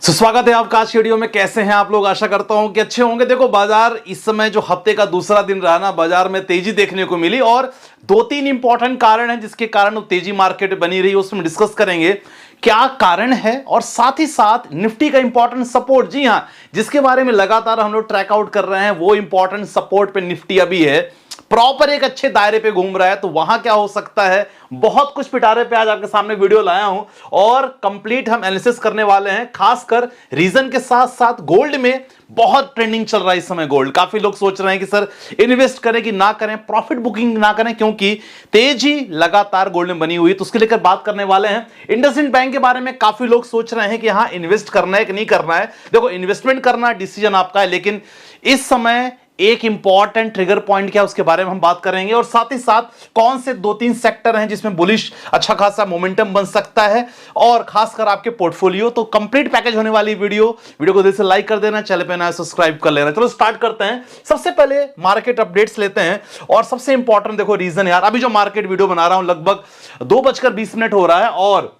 स्वागत है आपका आज की वीडियो में। कैसे हैं आप लोग? आशा करता हूं कि अच्छे होंगे। देखो, बाजार इस समय जो हफ्ते का दूसरा दिन रहा ना, बाजार में तेजी देखने को मिली और दो तीन इंपॉर्टेंट कारण हैं जिसके कारण वो तेजी मार्केट बनी रही, उसमें डिस्कस करेंगे क्या कारण है और साथ ही साथ निफ्टी का इंपॉर्टेंट सपोर्ट, जी हां, जिसके बारे में लगातार हम लोग ट्रैक आउट कर रहे हैं, वो इंपॉर्टेंट सपोर्ट पे निफ्टी अभी है, प्रॉपर एक अच्छे दायरे पे घूम रहा है। तो वहां क्या हो सकता है, बहुत कुछ पिटारे पे आज आपके सामने वीडियो लाया हूं और कंप्लीट हम एनालिसिस करने वाले हैं, खासकर रीजन के साथ साथ गोल्ड में बहुत ट्रेंडिंग चल रहा है इस समय। गोल्ड, काफी लोग सोच रहे हैं कि सर इन्वेस्ट करें कि ना करें, प्रॉफिट बुकिंग ना करें, क्योंकि तेजी लगातार गोल्ड में बनी हुई है। तो उसके लेकर बात करने वाले हैं। इंडसइंड बैंक के बारे में काफी लोग सोच रहे हैं कि हाँ, इन्वेस्ट करना है कि नहीं करना है। देखो, इन्वेस्टमेंट करना डिसीजन आपका है, लेकिन इस समय एक इंपॉर्टेंट ट्रिगर पॉइंट क्या है उसके बारे में हम बात करेंगे और साथ ही साथ कौन से दो तीन सेक्टर हैं जिसमें बुलिश अच्छा खासा मोमेंटम बन सकता है और खासकर आपके पोर्टफोलियो। तो कंप्लीट पैकेज होने वाली वीडियो को दिल से लाइक कर देना, चैनल पे नया सब्सक्राइब कर लेना। चलो स्टार्ट करते हैं। सबसे पहले मार्केट अपडेट्स लेते हैं और सबसे इंपॉर्टेंट देखो रीजन यार, अभी जो मार्केट वीडियो बना रहा हूं लगभग 2:20 हो रहा है और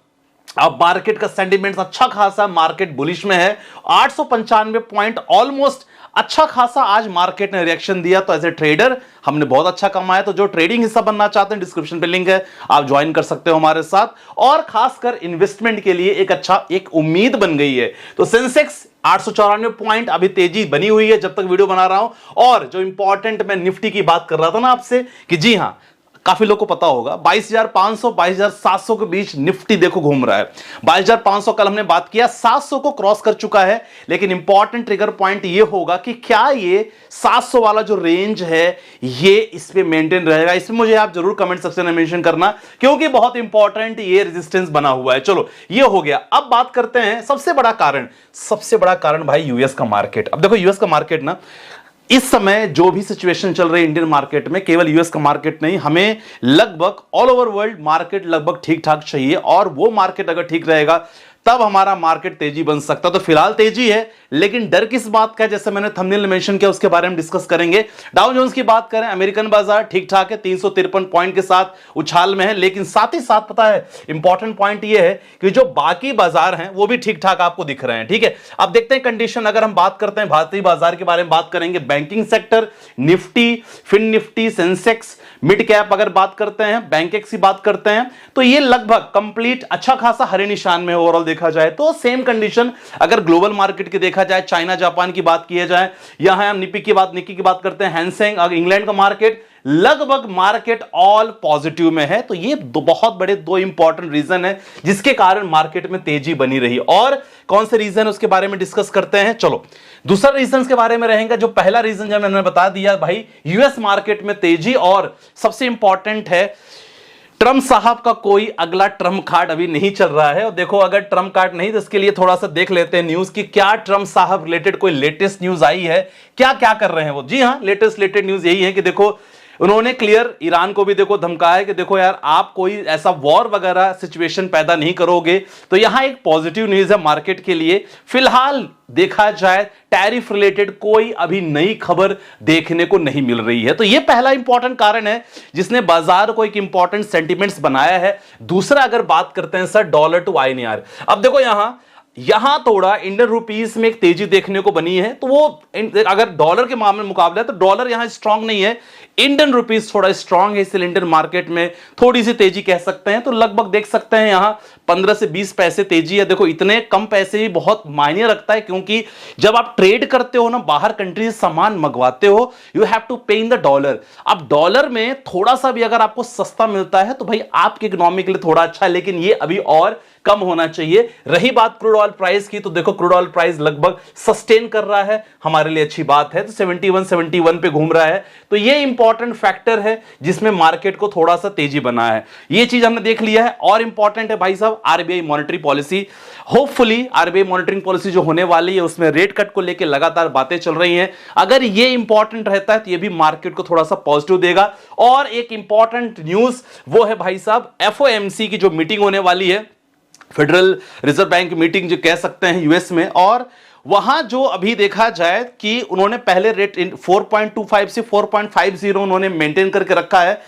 अब मार्केट का सेंटीमेंट अच्छा खासा मार्केट बुलिश में है। 895 पॉइंट ऑलमोस्ट अच्छा खासा आज मार्केट ने रिएक्शन दिया। तो एज ए ट्रेडर हमने बहुत अच्छा कमाया। तो जो ट्रेडिंग हिस्सा बनना चाहते हैं, डिस्क्रिप्शन पे लिंक है, आप ज्वाइन कर सकते हो हमारे साथ। और खासकर इन्वेस्टमेंट के लिए एक उम्मीद बन गई है। तो सेंसेक्स 894 पॉइंट अभी तेजी बनी हुई है जब तक वीडियो बना रहा हूं। और जो इंपॉर्टेंट, मैं निफ्टी की बात कर रहा था ना आपसे कि जी हां, काफी लोगों को पता होगा 22,500 22,700 के बीच निफ्टी देखो घूम रहा है। 22,500 कल हमने बात किया, 700 को क्रॉस कर चुका है। लेकिन इंपॉर्टेंट ट्रिगर पॉइंट ये होगा कि क्या ये 700 वाला जो रेंज है ये इस पे मेंटेन रहेगा। इसमें मुझे आप जरूर कमेंट सेक्शन में मेंशन करना, क्योंकि बहुत इंपॉर्टेंट ये रेजिस्टेंस बना हुआ है। चलो, ये हो गया। अब बात करते हैं सबसे बड़ा कारण भाई, यूएस का मार्केट। अब देखो, यूएस का मार्केट ना इस समय जो भी सिचुएशन चल रही है इंडियन मार्केट में, केवल यूएस का मार्केट नहीं, हमें लगभग ऑल ओवर वर्ल्ड मार्केट लगभग ठीक ठाक चाहिए। और वो मार्केट अगर ठीक रहेगा तब हमारा मार्केट तेजी बन सकता है। तो फिलहाल तेजी है, लेकिन डर किस बात का है, जैसे मैंने थंबनेल में मेंशन किया, उसके बारे में डिस्कस करेंगे। डाउ जोन्स की बात करें, अमेरिकन बाजार ठीक ठाक है, 353 पॉइंट के साथ उछाल में है। लेकिन साथ ही साथ पता है इंपॉर्टेंट पॉइंट ये है कि जो बाकी बाजार हैं वो भी ठीक ठाक आपको दिख रहे हैं। ठीक है, अब देखते हैं कंडीशन। अगर हम बात करते हैं भारतीय बाजार के बारे में, बात करेंगे banking sector, Nifty, fin Nifty, Sensex, mid cap अगर बात करते हैं, बैंकेक्स की बात करते हैं, तो ये लगभग कंप्लीट अच्छा खासा हरे निशान में ओवरऑल देखा जाए तो। सेम कंडीशन अगर ग्लोबल मार्केट की देखा जाए, चाइना जापान की बात की जाए, यहां हम निकी की बात करते हैं, हैंसेंग अगर इंग्लैंड का मार्केट, लगभग मार्केट ऑल पॉजिटिव में है। तो ये बहुत बड़े दो इंपॉर्टेंट रीजन है जिसके कारण मार्केट में तेजी बनी रही। और कौन से रीजन है उसके बारे में डिस्कस करते हैं। चलो, दूसरा रीजन के बारे में रहेगा। जो पहला रीजन जब मैंने बता दिया भाई, यूएस मार्केट में तेजी, और सबसे इंपॉर्टेंट है ट्रम्प साहब का कोई अगला ट्रम्प कार्ड अभी नहीं चल रहा है। और देखो, अगर ट्रम्प कार्ड नहीं, तो इसके लिए थोड़ा सा देख लेते हैं न्यूज कि क्या ट्रम्प साहब रिलेटेड कोई लेटेस्ट न्यूज आई है, क्या क्या कर रहे हैं वो। जी हां, लेटेस्ट न्यूज यही है कि देखो, उन्होंने क्लियर ईरान को भी देखो धमकाया है कि देखो यार, आप कोई ऐसा वॉर वगैरह सिचुएशन पैदा नहीं करोगे। तो यहां एक पॉजिटिव न्यूज है मार्केट के लिए। फिलहाल देखा जाए टैरिफ रिलेटेड कोई अभी नई खबर देखने को नहीं मिल रही है। तो यह पहला इंपॉर्टेंट कारण है जिसने बाजार को एक इंपॉर्टेंट सेंटीमेंट्स बनाया है। दूसरा अगर बात करते हैं सर, डॉलर टू आईएनआर। अब देखो, यहां थोड़ा इंडियन रुपीस में एक तेजी देखने को बनी है। तो वो अगर डॉलर के मामले में मुकाबला है तो डॉलर यहां स्ट्रांग नहीं है, इंडियन रुपीस थोड़ा स्ट्रांग है, इसलिए इंडियन मार्केट में थोड़ी सी तेजी कह सकते हैं। तो लगभग देख सकते हैं यहां 15 से 20 पैसे तेजी है। देखो, इतने कम पैसे भी बहुत मायने रखता है, क्योंकि जब आप ट्रेड करते हो ना, बाहर कंट्री से सामान मंगवाते हो, यू हैव टू पे इन द डॉलर। अब डॉलर में थोड़ा सा भी अगर आपको सस्ता मिलता है तो भाई आपके इकोनॉमी के लिए थोड़ा अच्छा है, लेकिन ये अभी और कम होना चाहिए। रही बात क्रूड ऑयल प्राइस की, तो देखो क्रूड ऑयल प्राइस लगभग सस्टेन कर रहा है, हमारे लिए अच्छी बात है। तो 71 पे घूम रहा है। तो ये इंपॉर्टेंट फैक्टर है जिसमें मार्केट को थोड़ा सा तेजी बना है। ये चीज हमने देख लिया है। और इंपॉर्टेंट है भाई साहब, RBI monetary policy. Hopefully RBI monetary policy जो होने वाली है उसमें रेट कट को लेकर लगातार बातें चल रही हैं। अगर ये इंपॉर्टेंट रहता है तो ये भी मार्केट को थोड़ा सा पॉजिटिव देगा। और एक इंपॉर्टेंट न्यूज वो है भाई साहब, एफओएमसी की जो मीटिंग होने वाली है, फेडरल रिजर्व बैंक मीटिंग जो कह सकते हैं यूएस में। और वहां जो अभी देखा जाए कि उन्होंने पहले रेट 4.25 से 4.50 उन्होंने मेंटेन करके रखा है।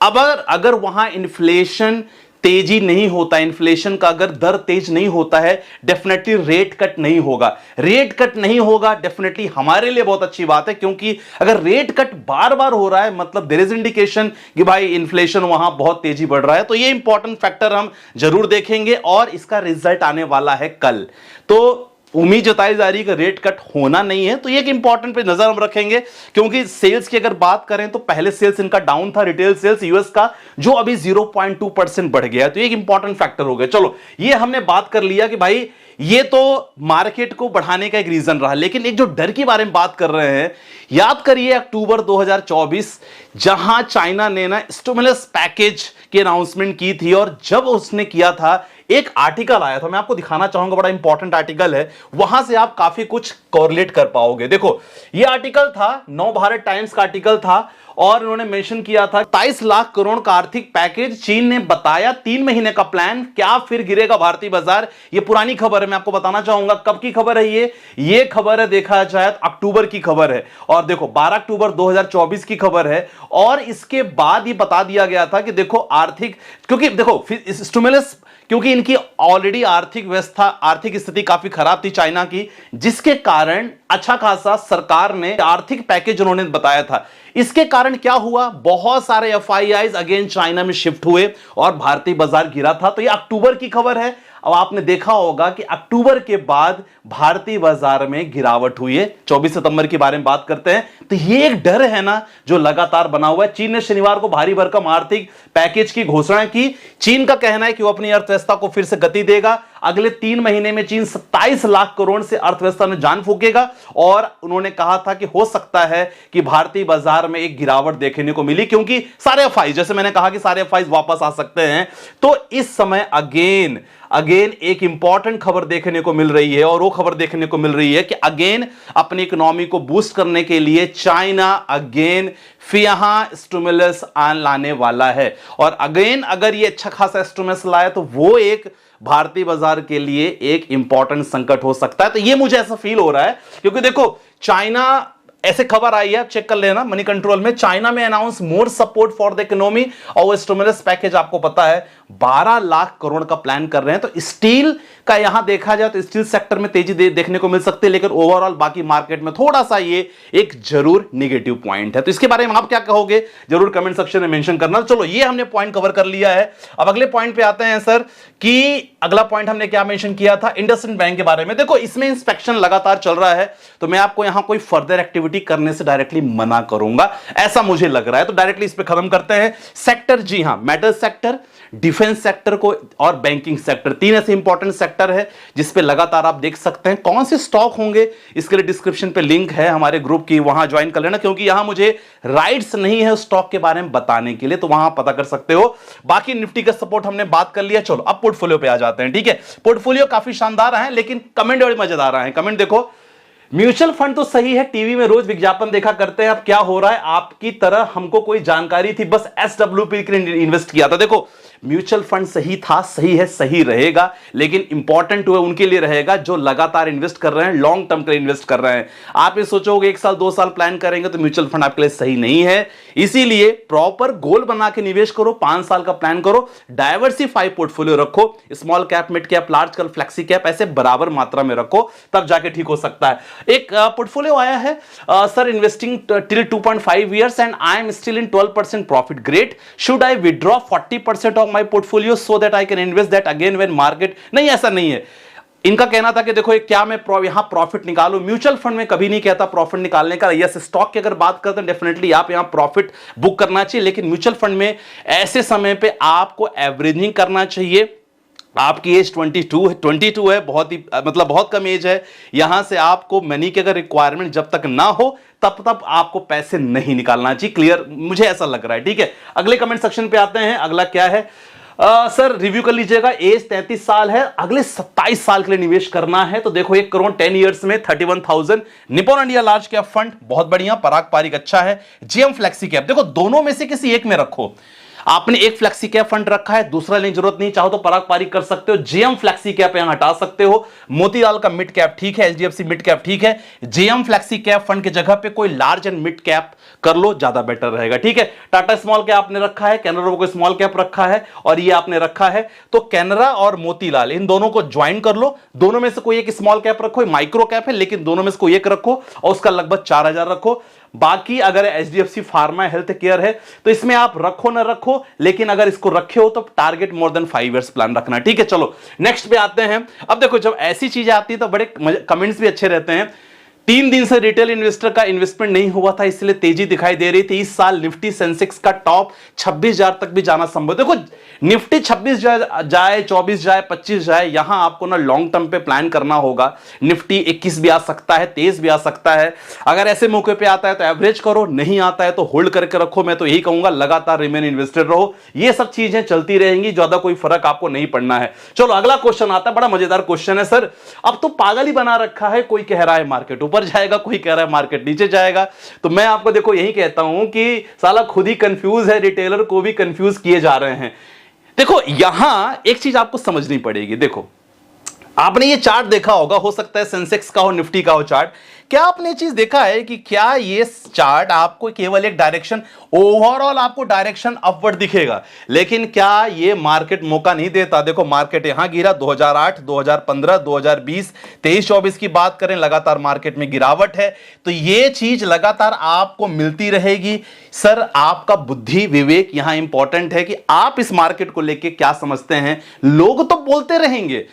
अगर वहां इन्फ्लेशन तेजी नहीं होता, इन्फ्लेशन का अगर दर तेज नहीं होता है, डेफिनेटली रेट कट नहीं होगा। रेट कट नहीं होगा डेफिनेटली हमारे लिए बहुत अच्छी बात है, क्योंकि अगर रेट कट बार बार हो रहा है मतलब देयर इज इंडिकेशन कि भाई इन्फ्लेशन वहां बहुत तेजी बढ़ रहा है। तो ये इंपॉर्टेंट फैक्टर हम जरूर देखेंगे और इसका रिजल्ट आने वाला है कल। तो उम्मीद जताई जा रही है कि रेट कट होना नहीं है, तो ये एक इंपॉर्टेंट पे नजर हम रखेंगे। क्योंकि सेल्स की अगर बात करें तो पहले सेल्स इनका डाउन था, रिटेल सेल्स यूएस का, जो अभी 0.2% बढ़ गया, तो ये एक इंपॉर्टेंट फैक्टर हो गया। चलो ये हमने बात कर लिया कि भाई ये तो मार्केट को बढ़ाने का एक रीजन रहा, लेकिन एक जो डर के बारे में बात कर रहे हैं, याद करिए अक्टूबर 2024 जहां चाइना ने ना स्टिमुलस पैकेज की अनाउंसमेंट की थी, और जब उसने किया था एक आर्टिकल आया था, मैं आपको दिखाना चाहूंगा, बड़ा इंपॉर्टेंट आर्टिकल है, वहां से आप काफी कुछ कोरिलेट कर पाओगे। देखो ये आर्टिकल था, नव भारत टाइम्स का आर्टिकल था, और उन्होंने मेंशन किया था 27 लाख करोड़ का आर्थिक पैकेज, चीन ने बताया 3 महीने का प्लान, क्या फिर गिरेगा भारतीय बाजार। ये पुरानी खबर है, मैं आपको बताना चाहूंगा कब की खबर है ये खबर है देखा जाए अक्टूबर की खबर है, और देखो 12 अक्टूबर 2024 की खबर है। और इसके बाद ये बता दिया गया था कि देखो आर्थिक, क्योंकि देखो स्टिमुलस, क्योंकि इनकी ऑलरेडी आर्थिक व्यवस्था, आर्थिक स्थिति काफी खराब थी चाइना की, जिसके कारण अच्छा खासा सरकार ने आर्थिक पैकेज उन्होंने बताया था। इसके कारण क्या हुआ, बहुत सारे एफआईआईज अगेन चाइना में शिफ्ट हुए और भारतीय बाजार गिरा था। तो ये अक्टूबर की खबर है। अब आपने देखा होगा कि अक्टूबर के बाद भारतीय बाजार में गिरावट हुई है। 24 सितंबर के बारे में बात करते हैं, तो ये एक डर है ना जो लगातार बना हुआ है। चीन ने शनिवार को भारी भरकम आर्थिक पैकेज की घोषणा की। चीन का कहना है कि वो अपनी अर्थव्यवस्था को फिर से गति देगा। अगले 3 महीने में चीन 27 लाख करोड़ से अर्थव्यवस्था में जान फूकेगा, और उन्होंने कहा था कि हो सकता है कि भारतीय बाजार में एक गिरावट देखने को मिली, क्योंकि सारे एफआई, जैसे मैंने कहा कि सारे एफआई वापस आ सकते हैं। तो इस समय अगेन एक इंपॉर्टेंट खबर देखने को मिल रही है, और वो खबर देखने को मिल रही है कि अगेन अपनी इकोनॉमी को बूस्ट करने के लिए चाइना अगेन फिर यहां स्टिमुलस लाने वाला है। और अगेन अगर ये अच्छा खासा स्टिमुलस लाए तो वो एक भारतीय बाजार के लिए एक इंपॉर्टेंट संकट हो सकता है। तो ये मुझे ऐसा फील हो रहा है, क्योंकि देखो चाइना, ऐसे खबर आई है, चेक कर लेना मनी कंट्रोल में, चाइना में announce more support for the economy, और वो स्टिमुलस पैकेज आपको पता है 12 लाख करोड़ का प्लान कर रहे हैं। तो स्टील का यहां देखा जाए तो स्टील सेक्टर में तेजी देखने को मिल सकती है, लेकिन ओवरऑल बाकी मार्केट में थोड़ा सा ये एक जरूर नेगेटिव पॉइंट है। तो इसके बारे में आप क्या कहोगे जरूर कमेंट सेक्शन में मेंशन करना। चलो ये हमने पॉइंट कवर कर लिया है। अब अगले पॉइंट पे आते हैं सर, कि अगला पॉइंट हमने क्या मेंशन किया था, इंडसइंड बैंक के बारे में। देखो इसमें इंस्पेक्शन लगातार चल रहा है, तो मैं आपको यहां कोई फर्दर एक्टिविटी करने से डायरेक्टली मना करूंगा, ऐसा मुझे लग रहा है। तो डायरेक्टली इस पे खत्म करते हैं। सेक्टर, जी हां, मेटल सेक्टर, डिफेंस सेक्टर को और बैंकिंग सेक्टर, 3 ऐसे इंपॉर्टेंट सेक्टर है जिस पे लगातार आप देख सकते हैं कौन से स्टॉक होंगे। इसके लिए डिस्क्रिप्शन पे लिंक है हमारे ग्रुप की, वहां ज्वाइन कर लेना, क्योंकि यहां मुझे राइट्स नहीं है स्टॉक के बारे में बताने के लिए, तो वहां पता कर सकते हो। बाकी निफ्टी का सपोर्ट हमने बात कर लिया। चलो अब पोर्टफोलियो पे आ जाते हैं। ठीक है, पोर्टफोलियो काफी शानदार है, लेकिन कमेंट बड़े मजेदार है। कमेंट देखो, म्यूचुअल फंड तो सही है, टीवी में रोज विज्ञापन देखा करते हैं, अब क्या हो रहा है, आपकी तरह हमको कोई जानकारी थी, बस एसडब्ल्यूपी के लिए इन्वेस्ट किया था। देखो म्यूचुअल फंड सही था, सही है, सही रहेगा, लेकिन इंपॉर्टेंट हुआ उनके लिए रहेगा जो लगातार इन्वेस्ट कर रहे हैं, लॉन्ग टर्म के लिए इन्वेस्ट कर रहे हैं। आप ये सोचोगे 1 साल 2 साल प्लान करेंगे तो म्यूचुअल फंड आपके लिए सही नहीं है। इसीलिए प्रॉपर गोल बना के निवेश करो, 5 साल का प्लान करो, डायवर्सिफाई पोर्टफोलियो रखो, small cap, mid cap, large cap, flexi cap, ऐसे बराबर मात्रा में रखो, तब जाके ठीक हो सकता है। एक पोर्टफोलियो आया है, sir investing till 2.5 years and I am still in 12% profit, great, should I withdraw 40% of my portfolio so that I can invest that again when market. नहीं, ऐसा नहीं है। इनका कहना था कि देखो क्या मैं यहां प्रॉफिट निकालूं, म्यूचुअल फंड में कभी नहीं कहता प्रॉफिट निकालने का। यस, स्टॉक की अगर बात करते हैं डेफिनेटली आप यहां प्रॉफिट बुक करना चाहिए, लेकिन म्यूचुअल फंड में ऐसे समय पे आपको एवरेजिंग करना चाहिए। आपकी एज 22 है, बहुत ही मतलब बहुत कम एज है। यहां से आपको मनी की अगर रिक्वायरमेंट जब तक ना हो तब आपको पैसे नहीं निकालना चाहिए। क्लियर, मुझे ऐसा लग रहा है। ठीक है, अगले कमेंट सेक्शन पे आते हैं। अगला क्या है, सर रिव्यू कर लीजिएगा, एज 33 साल है, अगले 27 साल के लिए निवेश करना है। तो देखो 1 करोड़ 10 ईयर्स में 31,000, Nippon India large cap fund बहुत बढ़िया, पराग पारिक अच्छा है, जीएम फ्लेक्सी कैप, देखो दोनों में से किसी एक में रखो। आपने एक फ्लेक्सी कैप फंड रखा है, दूसरा लेने की जरूरत नहीं, चाहो तो पराग पारिक कर सकते हो, जेएम फ्लेक्सी कैप यहां हटा सकते हो, मोतीलाल का मिड कैप ठीक है, एचडीएफसी मिड कैप ठीक है, जेएम फ्लेक्सी कैप फंड की जगह पे कोई लार्ज एंड मिड कैप कर लो, ज्यादा बेटर रहेगा। ठीक है, टाटा स्मॉल कैप आपने रखा है, कैनरा को स्मॉल कैप रखा है, और ये आपने रखा है, तो कैनरा और मोतीलाल इन दोनों को ज्वाइन कर लो, दोनों में से कोई एक स्मॉल कैप रखो, माइक्रो कैप है लेकिन दोनों में से कोई एक रखो और उसका लगभग 4000 रखो। बाकी अगर एचडीएफसी फार्मा हेल्थ केयर है तो इसमें आप रखो ना रखो, लेकिन अगर इसको रखे हो तो target more than 5 years plan रखना। ठीक है, चलो नेक्स्ट पे आते हैं। अब देखो जब ऐसी चीजें आती है तो बड़े कमेंट्स भी अच्छे रहते हैं। 3 दिन से रिटेल इन्वेस्टर का इन्वेस्टमेंट नहीं हुआ था, इसलिए तेजी दिखाई दे रही थी। इस साल निफ्टी सेंसेक्स का टॉप 26,000 तक भी जाना संभव। देखो निफ्टी 26 जाए 24 जाए 25 जाए, यहां आपको ना लॉन्ग टर्म पे प्लान करना होगा। निफ्टी 21 भी आ सकता है, 23 भी आ सकता है। अगर ऐसे मौके पे आता है तो एवरेज करो, नहीं आता है तो होल्ड करके रखो। मैं तो यही कहूंगा लगातार रिमेन इन्वेस्टेड रहो, ये सब चीजें चलती रहेंगी, ज्यादा कोई फर्क आपको नहीं पड़ना है। चलो अगला क्वेश्चन आता है, बड़ा मजेदार क्वेश्चन है सर। अब तो पागल ही बना रखा है, कोई कह रहा है मार्केट ऊपर जाएगा, कोई कह रहा है मार्केट नीचे जाएगा। तो मैं आपको देखो यही कहता हूं कि साला खुद ही कंफ्यूज है, रिटेलर को भी कंफ्यूज किए जा रहे हैं। देखो यहां एक चीज आपको समझनी पड़ेगी। देखो आपने ये चार्ट देखा होगा, हो सकता है सेंसेक्स का हो, निफ्टी का हो चार्ट। क्या आपने ये चीज देखा है कि क्या ये चार्ट आपको केवल एक डायरेक्शन, ओवरऑल आपको डायरेक्शन अपवर्ड दिखेगा, लेकिन क्या ये मार्केट मौका नहीं देता? देखो मार्केट यहां गिरा 2008, 2015, 2020, 23-24 की बात करें, लगातार मार्केट में गिरावट है। तो ये चीज लगातार आपको मिलती रहेगी। सर आपका बुद्धि विवेक यहां इंपॉर्टेंट है कि आप इस मार्केट को लेके क्या समझते हैं। लोग तो बोलते रहेंगे,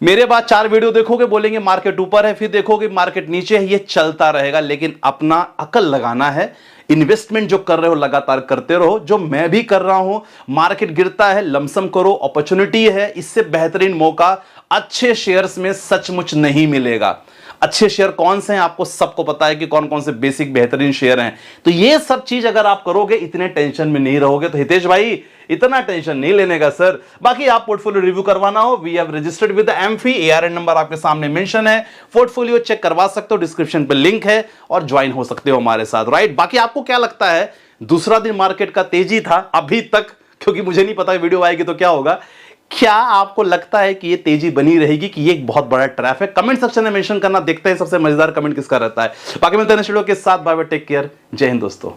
मेरे बाद 4 वीडियो देखोगे बोलेंगे मार्केट ऊपर है, फिर देखोगे मार्केट नीचे है, ये चलता रहेगा। लेकिन अपना अकल लगाना है, इन्वेस्टमेंट जो कर रहे हो लगातार करते रहो, जो मैं भी कर रहा हूं। मार्केट गिरता है लमसम करो, अपॉर्चुनिटी है, इससे बेहतरीन मौका अच्छे शेयर्स में सचमुच नहीं मिलेगा। अच्छे शेयर कौन से हैं आपको सबको पता है कि कौन कौन से बेसिक बेहतरीन शेयर हैं। तो ये सब चीज अगर आप करोगे, इतने टेंशन में नहीं रहोगे। तो हितेश भाई इतना टेंशन नहीं लेने का सर। बाकी आप पोर्टफोलियो रिव्यू करवाना हो, we have registered with AMFI, ARN number आपके सामने मेंशन है, पोर्टफोलियो चेक करवा सकते हो, डिस्क्रिप्शन पे लिंक है और ज्वाइन हो सकते हो हमारे साथ, राइट। बाकी आपको क्या लगता है, दूसरा दिन मार्केट का तेजी था अभी तक, क्योंकि मुझे नहीं पता वीडियो आएगी तो क्या होगा। क्या आपको लगता है कि ये तेजी बनी रहेगी कि ये एक बहुत बड़ा ट्रैप है? कमेंट सेक्शन में मेंशन करना, देखते हैं सबसे मजेदार कमेंट किसका रहता है। बाकी मिलते हैं नेक्स्ट वीडियो के साथ। बाय बाय, टेक केयर, जय हिंद दोस्तों।